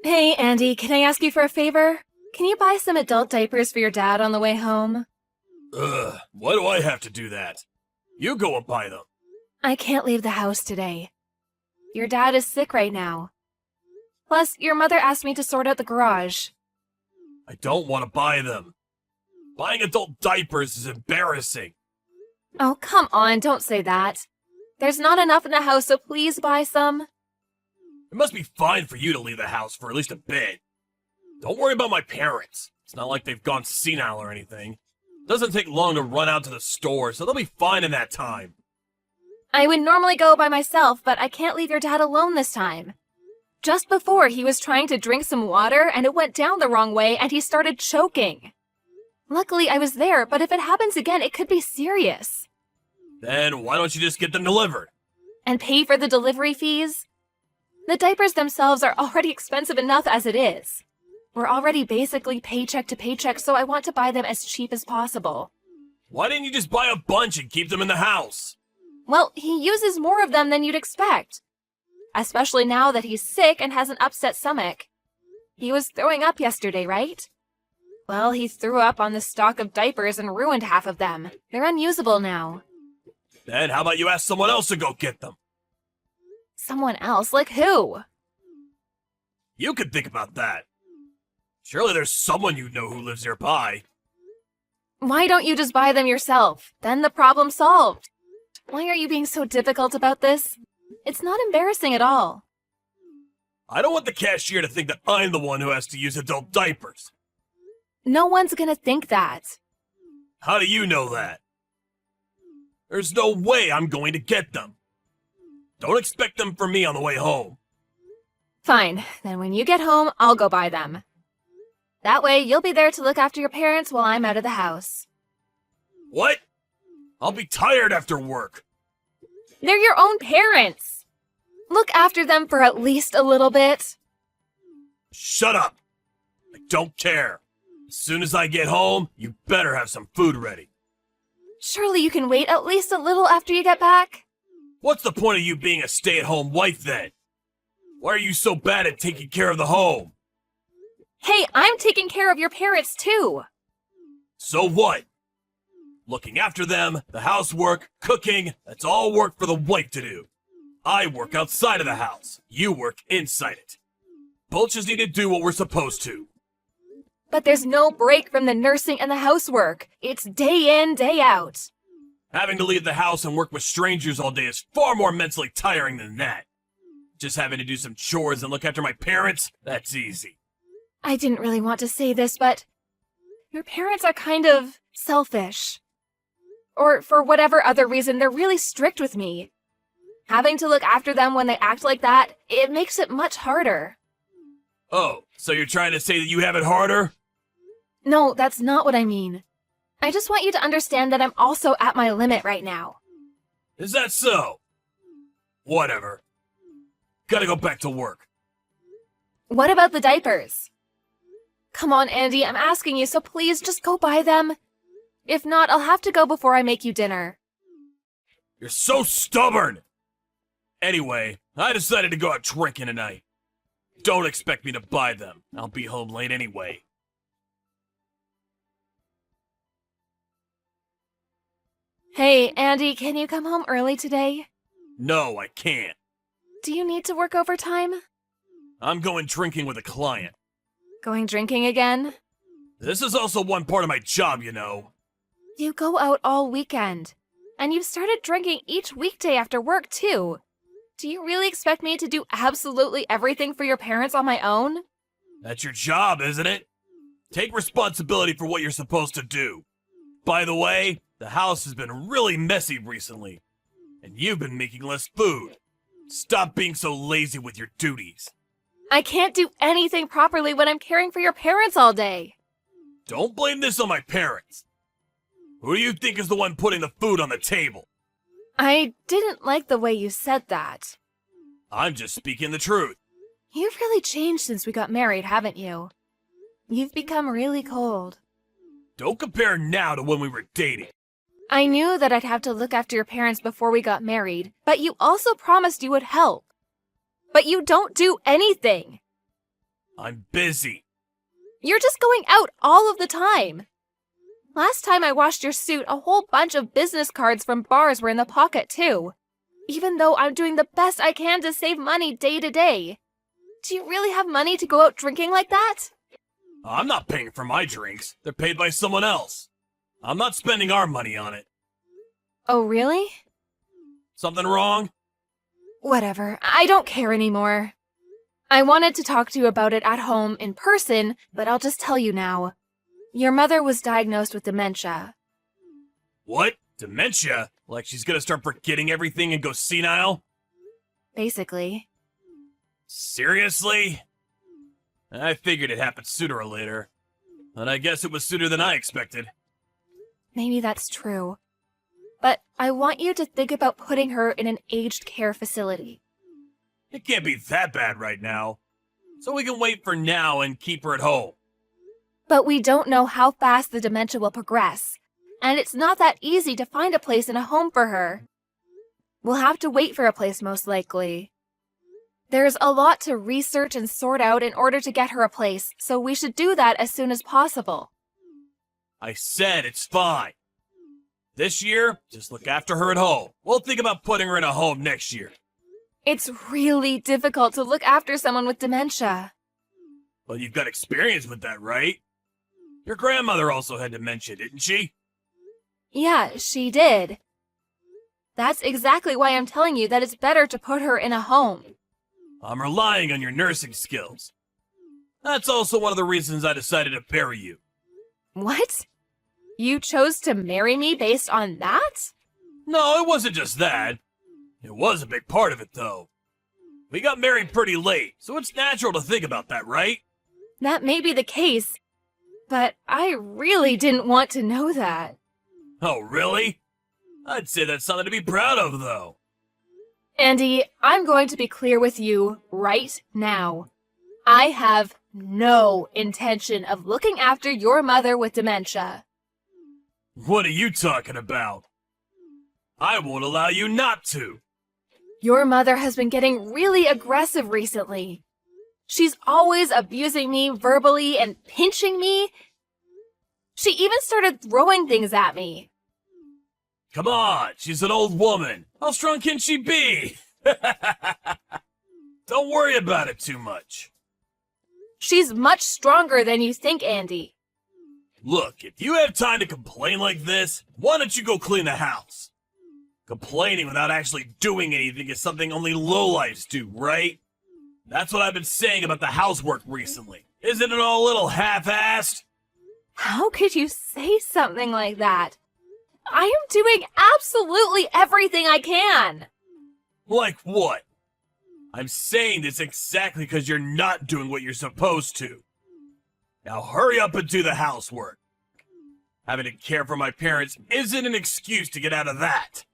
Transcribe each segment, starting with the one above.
Hey, Andy, can I ask you for a favor? Can you buy some adult diapers for your dad on the way home? Ugh, why do I have to do that? You go and buy them. I can't leave the house today. Your dad is sick right now. Plus, your mother asked me to sort out the garage. I don't want to buy them. Buying adult diapers is embarrassing. Oh, come on, don't say that. There's not enough in the house, so please buy some. It must be fine for you to leave the house for at least a bit. Don't worry about my parents. It's not like they've gone senile or anything. Doesn't take long to run out to the store, so they'll be fine in that time. I would normally go by myself, but I can't leave your dad alone this time. Just before, he was trying to drink some water, and it went down the wrong way, and he started choking. Luckily, I was there, but if it happens again, it could be serious. Then why don't you just get them delivered? And pay for the delivery fees? The diapers themselves are already expensive enough as it is. We're already basically paycheck to paycheck, so I want to buy them as cheap as possible. Why didn't you just buy a bunch and keep them in the house? Well, he uses more of them than you'd expect. Especially now that he's sick and has an upset stomach. He was throwing up yesterday, right? Well, he threw up on the stock of diapers and ruined half of them. They're unusable now. Then how about you ask someone else to go get them? Someone else? Like who? You could think about that. Surely there's someone you know who lives nearby. Why don't you just buy them yourself? Then the problem's solved. Why are you being so difficult about this? It's not embarrassing at all. I don't want the cashier to think that I'm the one who has to use adult diapers. No one's gonna think that. How do you know that? There's no way I'm going to get them. Don't expect them from me on the way home. Fine, then when you get home, I'll go buy them. That way, you'll be there to look after your parents while I'm out of the house. What? I'll be tired after work. They're your own parents. Look after them for at least a little bit. Shut up. I don't care. As soon as I get home, you better have some food ready. Surely you can wait at least a little after you get back? What's the point of you being a stay-at-home wife then? Why are you so bad at taking care of the home? Hey, I'm taking care of your parents too. So what? Looking after them, the housework, cooking, that's all work for the wife to do. I work outside of the house. You work inside it. Both just need to do what we're supposed to. But there's no break from the nursing and the housework. It's day in, day out. Having to leave the house and work with strangers all day is far more mentally tiring than that. Just having to do some chores and look after my parents, that's easy. I didn't really want to say this, but your parents are kind of selfish. Or for whatever other reason, they're really strict with me. Having to look after them when they act like that, it makes it much harder. Oh, so you're trying to say that you have it harder? No, that's not what I mean. I just want you to understand that I'm also at my limit right now. Is that so? Whatever. Gotta go back to work. What about the diapers? Come on, Andy, I'm asking you, so please just go buy them. If not, I'll have to go before I make you dinner. You're so stubborn! Anyway, I decided to go out drinking tonight. Don't expect me to buy them. I'll be home late anyway. Hey, Andy, can you come home early today? No, I can't. Do you need to work overtime? I'm going drinking with a client. Going drinking again? This is also one part of my job, you know. You go out all weekend. And you've started drinking each weekday after work, too. Do you really expect me to do absolutely everything for your parents on my own? That's your job, isn't it? Take responsibility for what you're supposed to do. By the way, the house has been really messy recently. And you've been making less food. Stop being so lazy with your duties. I can't do anything properly when I'm caring for your parents all day. Don't blame this on my parents. Who do you think is the one putting the food on the table? I didn't like the way you said that. I'm just speaking the truth. You've really changed since we got married, haven't you? You've become really cold. Don't compare now to when we were dating. I knew that I'd have to look after your parents before we got married, but you also promised you would help. But you don't do anything. I'm busy. You're just going out all of the time. Last time I washed your suit, a whole bunch of business cards from bars were in the pocket, too. Even though I'm doing the best I can to save money day to day. Do you really have money to go out drinking like that? I'm not paying for my drinks. They're paid by someone else. I'm not spending our money on it. Oh, really? Something wrong? Whatever. I don't care anymore. I wanted to talk to you about it at home in person, but I'll just tell you now. Your mother was diagnosed with dementia. What? Dementia? Like she's gonna start forgetting everything and go senile? Basically. Seriously? I figured it happened sooner or later. And I guess it was sooner than I expected. Maybe that's true. But I want you to think about putting her in an aged care facility. It can't be that bad right now. So we can wait for now and keep her at home. But we don't know how fast the dementia will progress. And it's not that easy to find a place in a home for her. We'll have to wait for a place most likely. There's a lot to research and sort out in order to get her a place, so we should do that as soon as possible. I said it's fine. This year, just look after her at home. We'll think about putting her in a home next year. It's really difficult to look after someone with dementia. Well, you've got experience with that, right? Your grandmother also had dementia, didn't she? Yeah, she did. That's exactly why I'm telling you that it's better to put her in a home. I'm relying on your nursing skills. That's also one of the reasons I decided to marry you. What? You chose to marry me based on that? No, it wasn't just that. It was a big part of it, though. We got married pretty late, so it's natural to think about that, right? That may be the case, but I really didn't want to know that. Oh, really? I'd say that's something to be proud of, though. Andy, I'm going to be clear with you right now. I have no intention of looking after your mother with dementia. What are you talking about? I won't allow you not to. Your mother has been getting really aggressive recently. She's always abusing me verbally and pinching me. She even started throwing things at me. Come on, she's an old woman. How strong can she be? Don't worry about it too much. She's much stronger than you think, Andy. Look, if you have time to complain like this, why don't you go clean the house? Complaining without actually doing anything is something only lowlifes do, right? That's what I've been saying about the housework recently. Isn't it all a little half-assed? How could you say something like that? I am doing absolutely everything I can. Like what? I'm saying this exactly because you're not doing what you're supposed to. Now hurry up and do the housework. Having to care for my parents isn't an excuse to get out of that.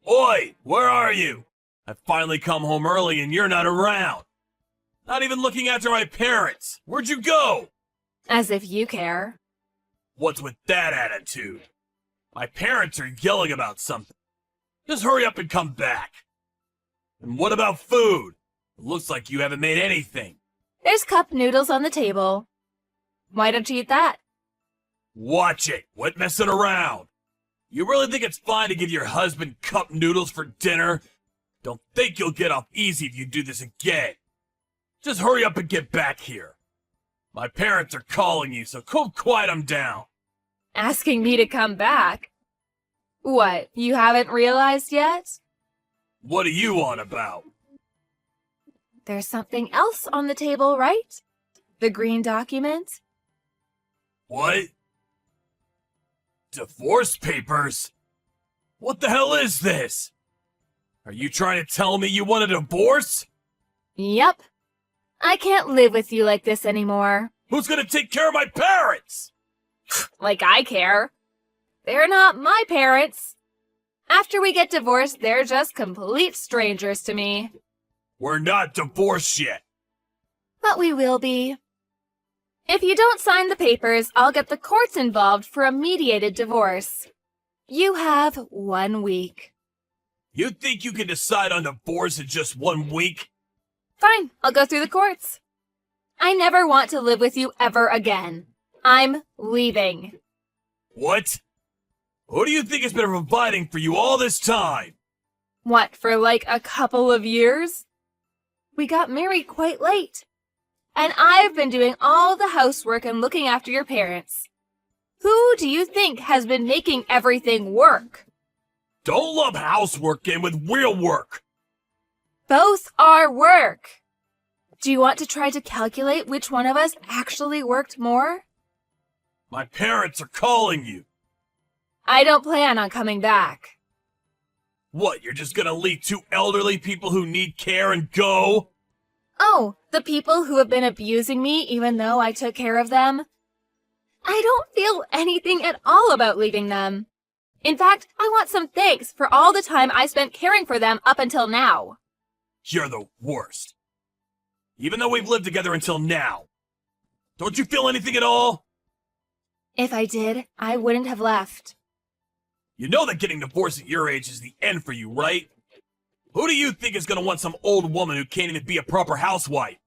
Oi, where are you? I finally come home early and you're not around. Not even looking after my parents. Where'd you go? As if you care. What's with that attitude? My parents are yelling about something. Just hurry up and come back. And what about food? It looks like you haven't made anything. There's cup noodles on the table. Why don't you eat that? Watch it. Quit messing around. You really think it's fine to give your husband cup noodles for dinner? Don't think you'll get off easy if you do this again. Just hurry up and get back here. My parents are calling you, so go quiet them down. Asking me to come back? What, you haven't realized yet? What are you on about? There's something else on the table, right? The green document? What? Divorce papers? What the hell is this? Are you trying to tell me you want a divorce? Yep. I can't live with you like this anymore. Who's gonna take care of my parents? Like I care. They're not my parents. After we get divorced, they're just complete strangers to me. We're not divorced yet. But we will be. If you don't sign the papers, I'll get the courts involved for a mediated divorce. You have 1 week. You think you can decide on divorce in just 1 week? Fine, I'll go through the courts. I never want to live with you ever again. I'm leaving. What? Who do you think has been providing for you all this time? What, for like a couple of years? We got married quite late. And I've been doing all the housework and looking after your parents. Who do you think has been making everything work? Don't lump housework in with real work. Both are work. Do you want to try to calculate which one of us actually worked more? My parents are calling you. I don't plan on coming back. What, you're just gonna leave 2 elderly people who need care and go? Oh, the people who have been abusing me even though I took care of them? I don't feel anything at all about leaving them. In fact, I want some thanks for all the time I spent caring for them up until now. You're the worst. Even though we've lived together until now. Don't you feel anything at all? If I did, I wouldn't have left. You know that getting divorced at your age is the end for you, right? Who do you think is gonna want some old woman who can't even be a proper housewife?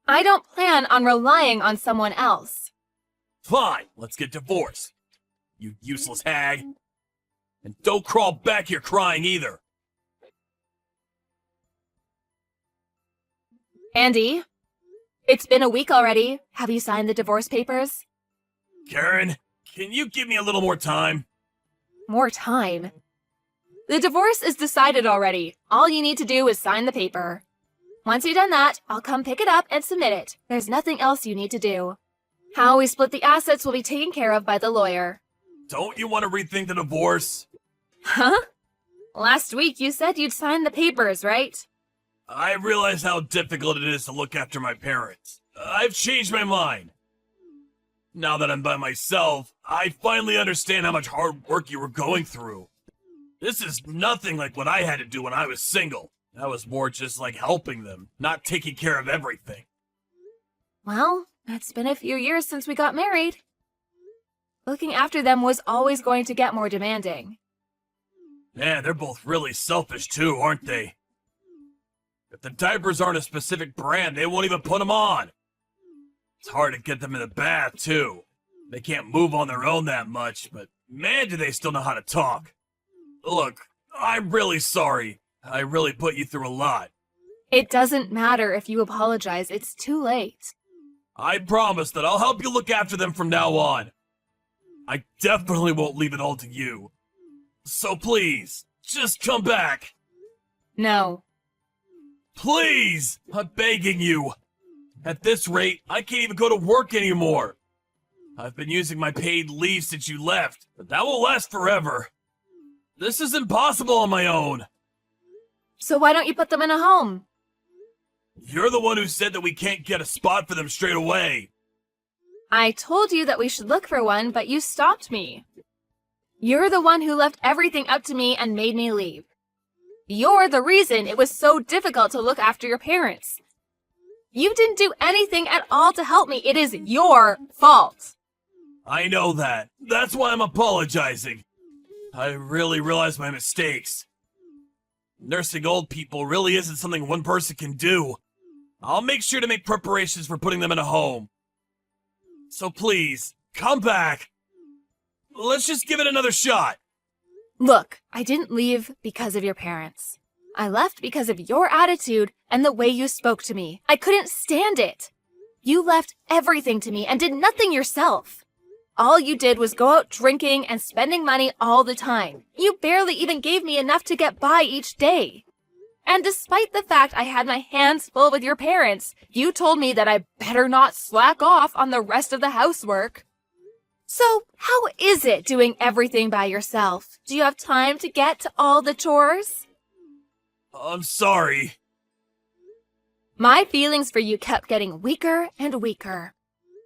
I don't plan on relying on someone else. Fine, let's get divorced. You useless hag. And don't crawl back here crying either. Andy, it's been a week already. Have you signed the divorce papers? Karen, can you give me a little more time? More time? The divorce is decided already. All you need to do is sign the paper. Once you've done that, I'll come pick it up and submit it. There's nothing else you need to do. How we split the assets will be taken care of by the lawyer. Don't you want to rethink the divorce? Huh? Last week you said you'd sign the papers, right? I realize how difficult it is to look after my parents. I've changed my mind. Now that I'm by myself, I finally understand how much hard work you were going through. This is nothing like what I had to do when I was single. That was more just like helping them, not taking care of everything. Well, it's been a few years since we got married. Looking after them was always going to get more demanding. Man, they're both really selfish too, aren't they? If the diapers aren't a specific brand, they won't even put them on. It's hard to get them in the bath, too. They can't move on their own that much, but man, do they still know how to talk. Look, I'm really sorry. I really put you through a lot. It doesn't matter if you apologize. It's too late. I promise that I'll help you look after them from now on. I definitely won't leave it all to you. So please, just come back. No. Please! I'm begging you. At this rate, I can't even go to work anymore. I've been using my paid leave since you left, but that won't last forever. This is impossible on my own. So why don't you put them in a home? You're the one who said that we can't get a spot for them straight away. I told you that we should look for one, but you stopped me. You're the one who left everything up to me and made me leave. You're the reason it was so difficult to look after your parents. You didn't do anything at all to help me. It is your fault. I know that. That's why I'm apologizing. I really realize my mistakes. Nursing old people really isn't something one person can do. I'll make sure to make preparations for putting them in a home. So please, come back. Let's just give it another shot. Look, I didn't leave because of your parents. I left because of your attitude and the way you spoke to me. I couldn't stand it. You left everything to me and did nothing yourself. All you did was go out drinking and spending money all the time. You barely even gave me enough to get by each day. And despite the fact I had my hands full with your parents, you told me that I better not slack off on the rest of the housework. So, how is it doing everything by yourself? Do you have time to get to all the chores? I'm sorry. My feelings for you kept getting weaker and weaker.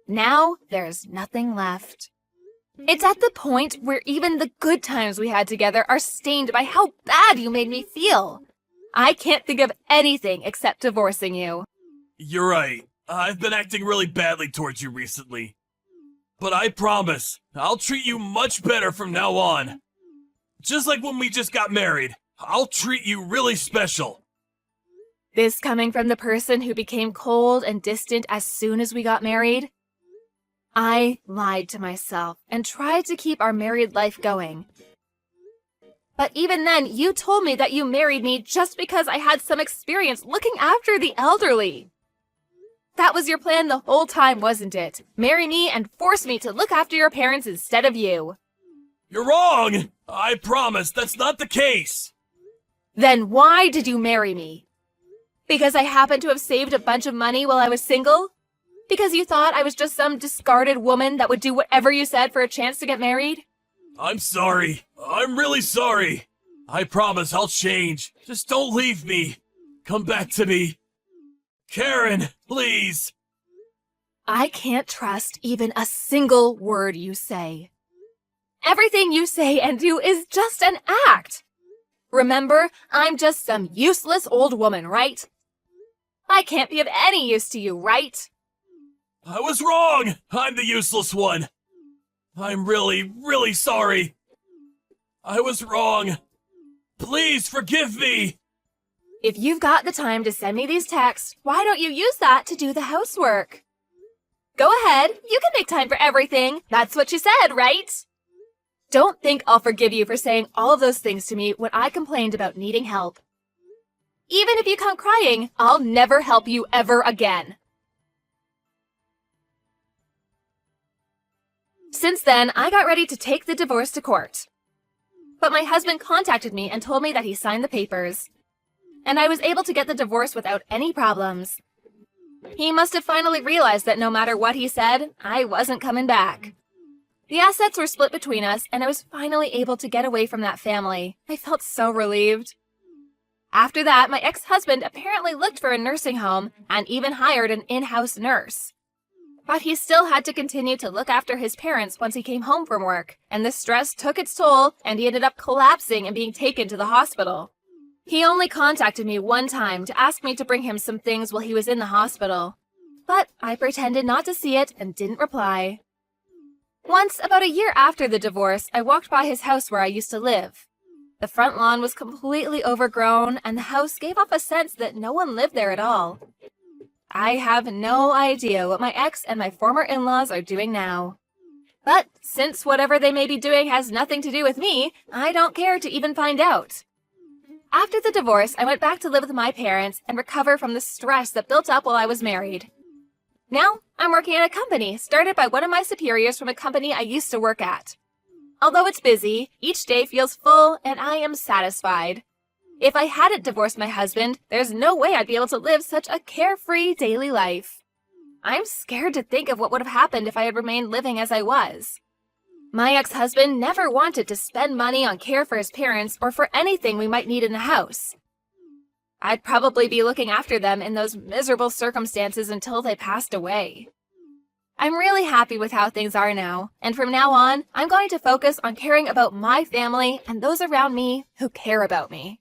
Now, there's nothing left. It's at the point where even the good times we had together are stained by how bad you made me feel. I can't think of anything except divorcing you. You're right. I've been acting really badly towards you recently. But I promise, I'll treat you much better from now on. Just like when we just got married. I'll treat you really special. This coming from the person who became cold and distant as soon as we got married? I lied to myself and tried to keep our married life going. But even then, you told me that you married me just because I had some experience looking after the elderly. That was your plan the whole time, wasn't it? Marry me and force me to look after your parents instead of you. You're wrong! I promise that's not the case! Then why did you marry me? Because I happened to have saved a bunch of money while I was single? Because you thought I was just some discarded woman that would do whatever you said for a chance to get married? I'm sorry. I'm really sorry. I promise I'll change. Just don't leave me. Come back to me. Karen, please. I can't trust even a single word you say. Everything you say and do is just an act. Remember, I'm just some useless old woman, right? I can't be of any use to you, right? I was wrong. I'm the useless one. I'm really, really sorry. I was wrong. Please forgive me. If you've got the time to send me these texts, why don't you use that to do the housework? Go ahead, you can make time for everything. That's what you said, right? Don't think I'll forgive you for saying all of those things to me when I complained about needing help. Even if you come crying, I'll never help you ever again. Since then, I got ready to take the divorce to court. But my husband contacted me and told me that he signed the papers. And I was able to get the divorce without any problems. He must have finally realized that no matter what he said, I wasn't coming back. The assets were split between us, and I was finally able to get away from that family. I felt so relieved. After that, my ex-husband apparently looked for a nursing home and even hired an in-house nurse. But he still had to continue to look after his parents once he came home from work, and the stress took its toll, and he ended up collapsing and being taken to the hospital. He only contacted me one time to ask me to bring him some things while he was in the hospital. But I pretended not to see it and didn't reply. Once, about a year after the divorce, I walked by his house where I used to live. The front lawn was completely overgrown, and the house gave off a sense that no one lived there at all. I have no idea what my ex and my former in-laws are doing now. But since whatever they may be doing has nothing to do with me, I don't care to even find out. After the divorce, I went back to live with my parents and recover from the stress that built up while I was married. Now, I'm working at a company started by one of my superiors from a company I used to work at. Although it's busy, each day feels full and I am satisfied. If I hadn't divorced my husband, there's no way I'd be able to live such a carefree daily life. I'm scared to think of what would have happened if I had remained living as I was. My ex-husband never wanted to spend money on care for his parents or for anything we might need in the house. I'd probably be looking after them in those miserable circumstances until they passed away. I'm really happy with how things are now, and from now on, I'm going to focus on caring about my family and those around me who care about me.